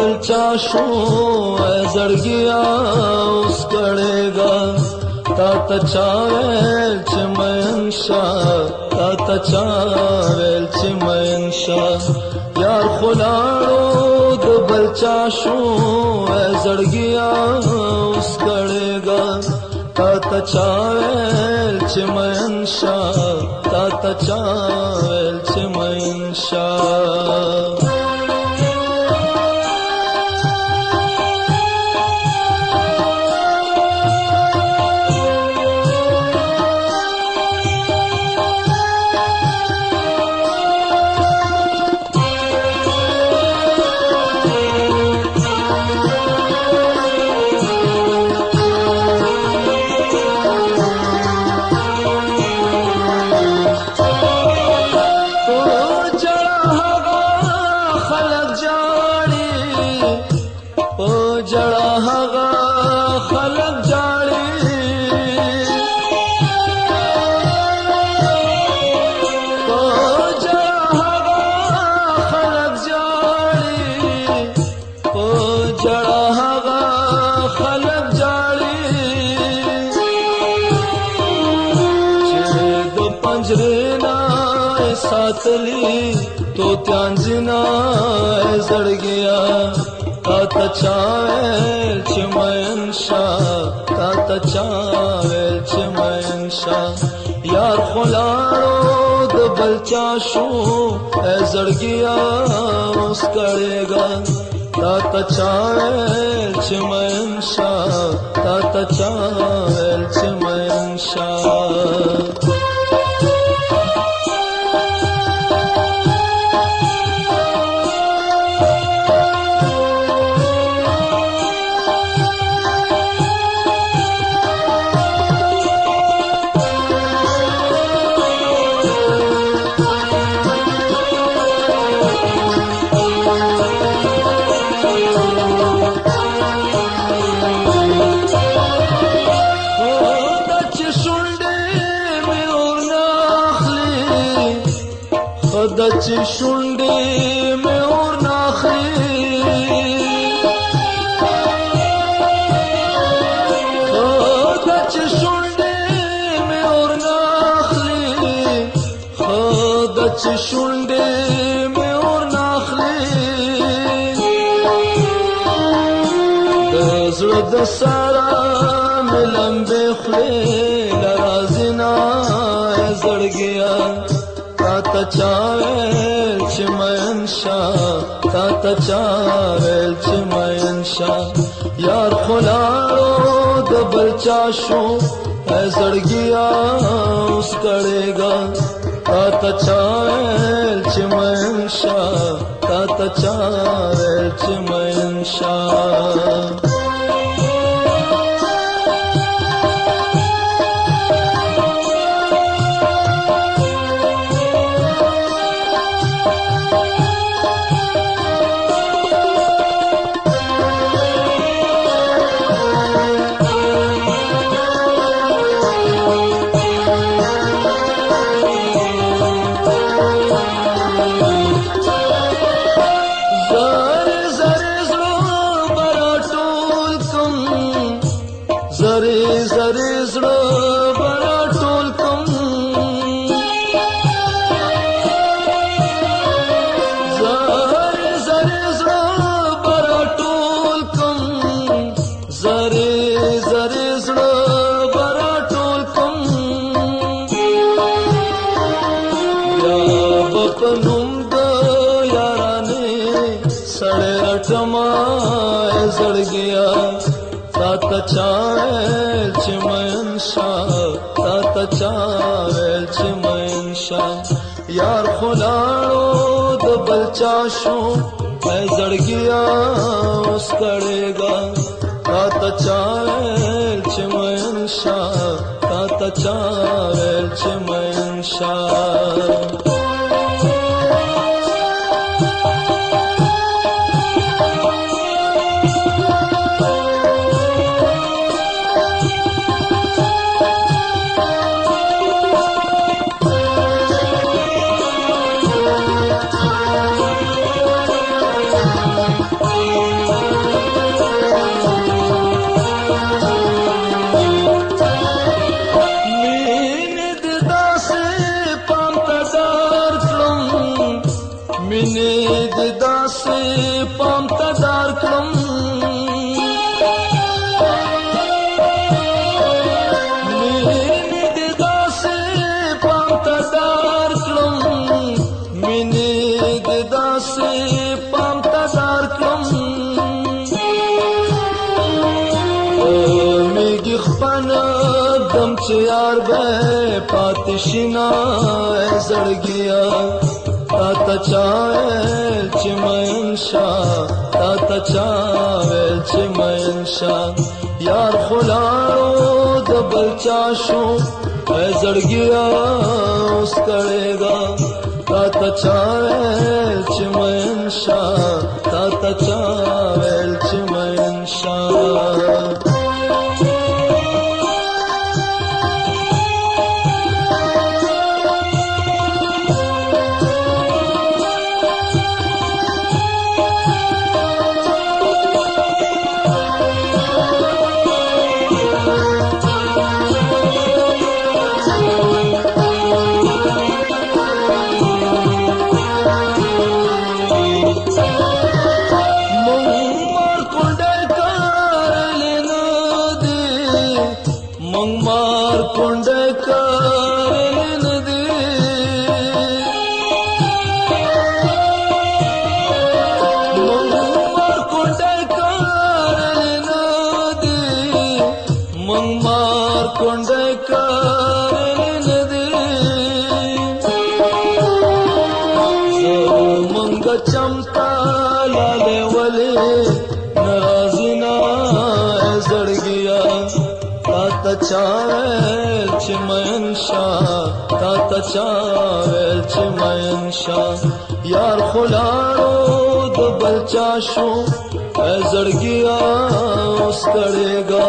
बलचा शो जड़गिया उस कड़ेगा तात चावेल चिमयंशा तात चावेल चिमयंशा यार खुलाड़ो द बलचा शो जड़गिया उस कड़ेगा तात चावेल चिमयंशा तात चावेल चिमयंशा जड़ा हगा खलक जाड़ी ओ जड़ा हगा खलक जाड़ी ओ जड़ा हगा खलक जाड़ी दो पंजरे ना सातली तो त्यांजना जड़ गया तात चावेल चिमयंशा तात चावेल चिमयंशा यार खुलाड़ो द बलचा शो जड़गिया उस कड़ेगा तात चावेल चिमयंशा तात चावेल चिमयंशा दच शुंडे में और नाखली दच शुंडे में और नाखली दच शुंडे में और नाखली दजड़ सारा में लंबे खुले लराजिना जड़ गया तात चावेल चिमयंशा तात चावेल चिमयंशा यार खुलाड़ो द बलचा शो जड़गिया उस कड़ेगा तात चावेल चिमयंशा तात चावेल चिमयंशा जरे जरे जड़ो बड़ा टोल कम जरे जरे जड़ो बड़ा टोल कम जरे जरे जड़ो बड़ा टोल कम या बपनुम दो याराने सड़े रटमा जड़ गया तात चावेल चिमयंशा तात चावेल चिमयंशा यार खुलाड़ो द बलचा शो जड़ गया उस कड़ेगा तात चावेल चिमयंशा तात चावेल चिमयंशा پام تدار کړم مینې دې داسې پام تدار کړم مینې دې داسې پام تدار کړم میږي خپانه دم چې یار به پاتې شي نه زړګیا تا ته چا ویل چې مین شا تا ته چا ویل چې مین شا یار خو لاړو د بل چا شو زړګیا اوس کړېږه تا ته چا ویل چې مین شا تا ته چا ویل چې مین شا چمتا لاله ولې ناراضي نه زړګیا تا ته چا ویل چې مین شا تا ته چا ویل چې مین شا یار خو لاړو د بل چا شو زړګیا اوس کړېږه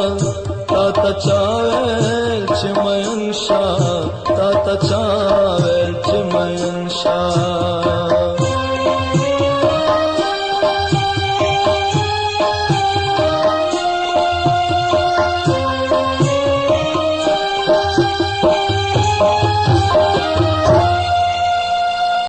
تا ته چا ویل چې مین شا تا ته چا ویل چې مین شا